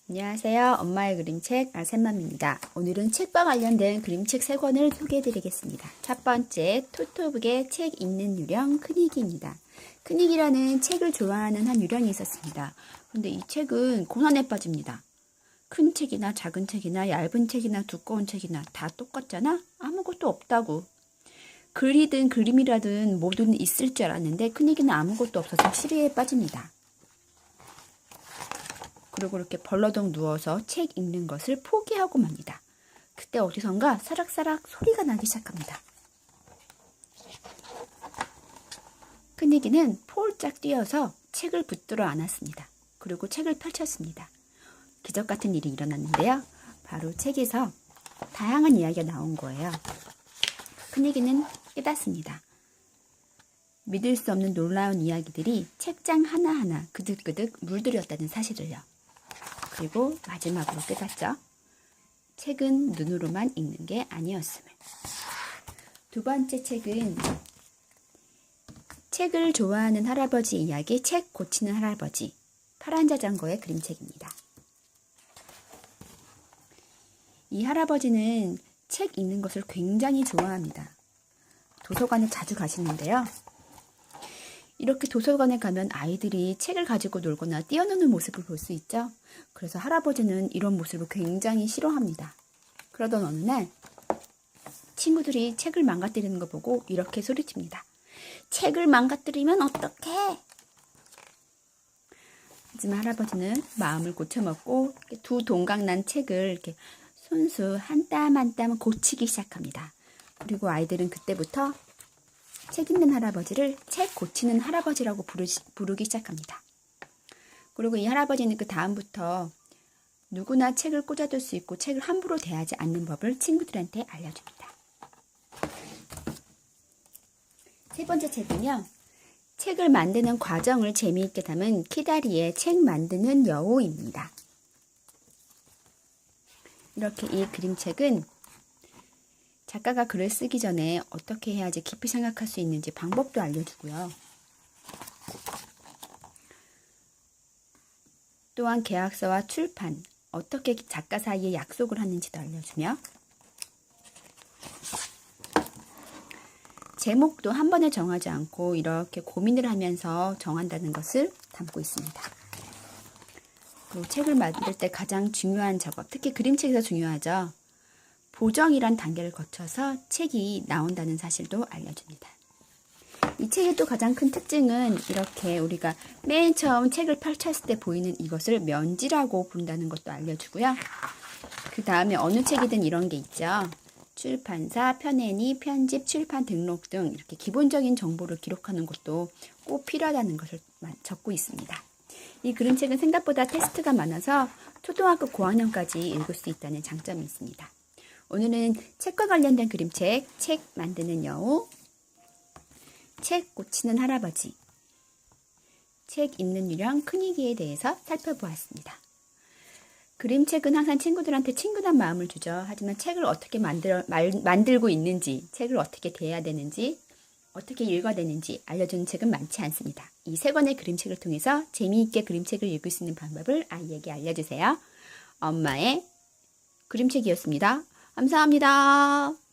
안녕하세요. 엄마의 그림책 아샘맘입니다. 오늘은 책과 관련된 그림책 3권을 소개해드리겠습니다. 첫 번째, 토토북의 책 읽는 유령 큰이기입니다. 큰이기라는 책을 좋아하는 한 유령이 있었습니다. 근데 이 책은 고난에 빠집니다. 큰 책이나 작은 책이나 얇은 책이나 두꺼운 책이나 다 똑같잖아? 아무것도 없다고. 글이든 그림이라든 뭐든 있을 줄 알았는데 큰이기는 아무것도 없어서 시리에 빠집니다. 그리고 이렇게 벌러덩 누워서 책 읽는 것을 포기하고 맙니다. 그때 어디선가 사락사락 소리가 나기 시작합니다. 큰이기는 폴짝 뛰어서 책을 붙들어 안았습니다. 그리고 책을 펼쳤습니다. 기적 같은 일이 일어났는데요. 바로 책에서 다양한 이야기가 나온 거예요. 큰이기는 깨닫습니다. 믿을 수 없는 놀라운 이야기들이 책장 하나하나 그득그득 물들였다는 사실을요. 그리고 마지막으로 깨닫죠. 책은 눈으로만 읽는 게 아니었음을. 두 번째 책은 책을 좋아하는 할아버지 이야기, 책 고치는 할아버지, 파란 자전거의 그림책입니다. 이 할아버지는 책 읽는 것을 굉장히 좋아합니다. 도서관에 자주 가시는데요. 이렇게 도서관에 가면 아이들이 책을 가지고 놀거나 뛰어노는 모습을 볼 수 있죠. 그래서 할아버지는 이런 모습을 굉장히 싫어합니다. 그러던 어느 날 친구들이 책을 망가뜨리는 거 보고 이렇게 소리칩니다. 책을 망가뜨리면 어떡해? 하지만 할아버지는 마음을 고쳐먹고 두 동강난 책을 이렇게 손수 한 땀 한 땀 고치기 시작합니다. 그리고 아이들은 그때부터 책 읽는 할아버지를 책 고치는 할아버지라고 부르기 시작합니다. 그리고 이 할아버지는 그 다음부터 누구나 책을 꽂아둘 수 있고 책을 함부로 대하지 않는 법을 친구들한테 알려줍니다. 세 번째 책은요. 책을 만드는 과정을 재미있게 담은 키다리의 책 만드는 여우입니다. 이렇게 이 그림책은 작가가 글을 쓰기 전에 어떻게 해야지 깊이 생각할 수 있는지 방법도 알려주고요. 또한 계약서와 출판, 어떻게 작가 사이에 약속을 하는지도 알려주며 제목도 한 번에 정하지 않고 이렇게 고민을 하면서 정한다는 것을 담고 있습니다. 그리고 책을 만들 때 가장 중요한 작업, 특히 그림책에서 중요하죠. 보정이란 단계를 거쳐서 책이 나온다는 사실도 알려줍니다. 이 책의 또 가장 큰 특징은 이렇게 우리가 맨 처음 책을 펼쳤을 때 보이는 이것을 면지라고 부른다는 것도 알려주고요. 그 다음에 어느 책이든 이런 게 있죠. 출판사, 편애니, 편집, 출판 등록 등 이렇게 기본적인 정보를 기록하는 것도 꼭 필요하다는 것을 적고 있습니다. 이 그림책은 생각보다 테스트가 많아서 초등학교 고학년까지 읽을 수 있다는 장점이 있습니다. 오늘은 책과 관련된 그림책, 책 만드는 여우, 책 고치는 할아버지, 책 읽는 유령 큰이기에 대해서 살펴보았습니다. 그림책은 항상 친구들한테 친근한 마음을 주죠. 하지만 책을 어떻게 만들고 있는지, 책을 어떻게 대해야 되는지, 어떻게 읽어야 되는지 알려주는 책은 많지 않습니다. 이 3권의 그림책을 통해서 재미있게 그림책을 읽을 수 있는 방법을 아이에게 알려주세요. 엄마의 그림책이었습니다. 감사합니다.